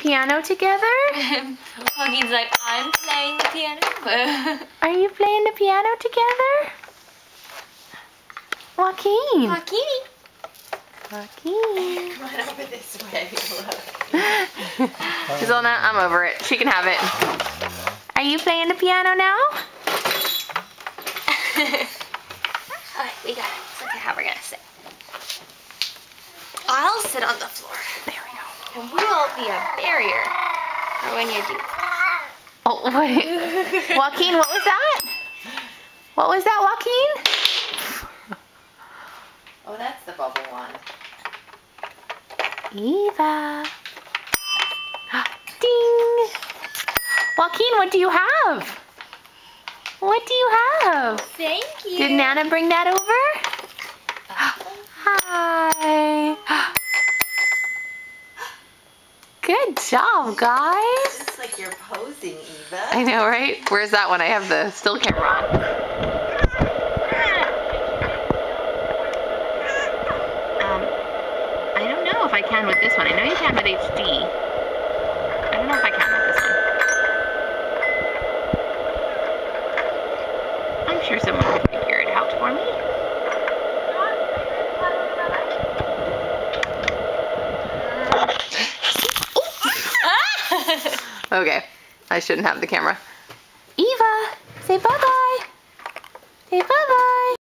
piano together? Joaquin's like, I'm playing the piano. Are you playing the piano together? Joaquin. Joaquin. Joaquin. Come on over this way. She's all, "No, I'm over it. She can have it." Are you playing the piano now? Alright, we got it. It's okay how we're gonna sit. I'll sit on the floor. There we go. And we'll be a barrier for when you do. Oh, wait. Joaquin, what was that? What was that, Joaquin? Oh, that's the bubble one. Eva. Ding. Joaquin, what do you have? What do you have? Thank you. Did Nana bring that over? Hi. Good job, guys. It's like you're posing, Eva. I know, right? Where's that one? I have the still camera on. I don't know if I can with this one. I know you can with HD. I don't know if I can with this one. I'm sure someone will figure it out for me. Okay, I shouldn't have the camera. Eva, say bye-bye. Say bye-bye.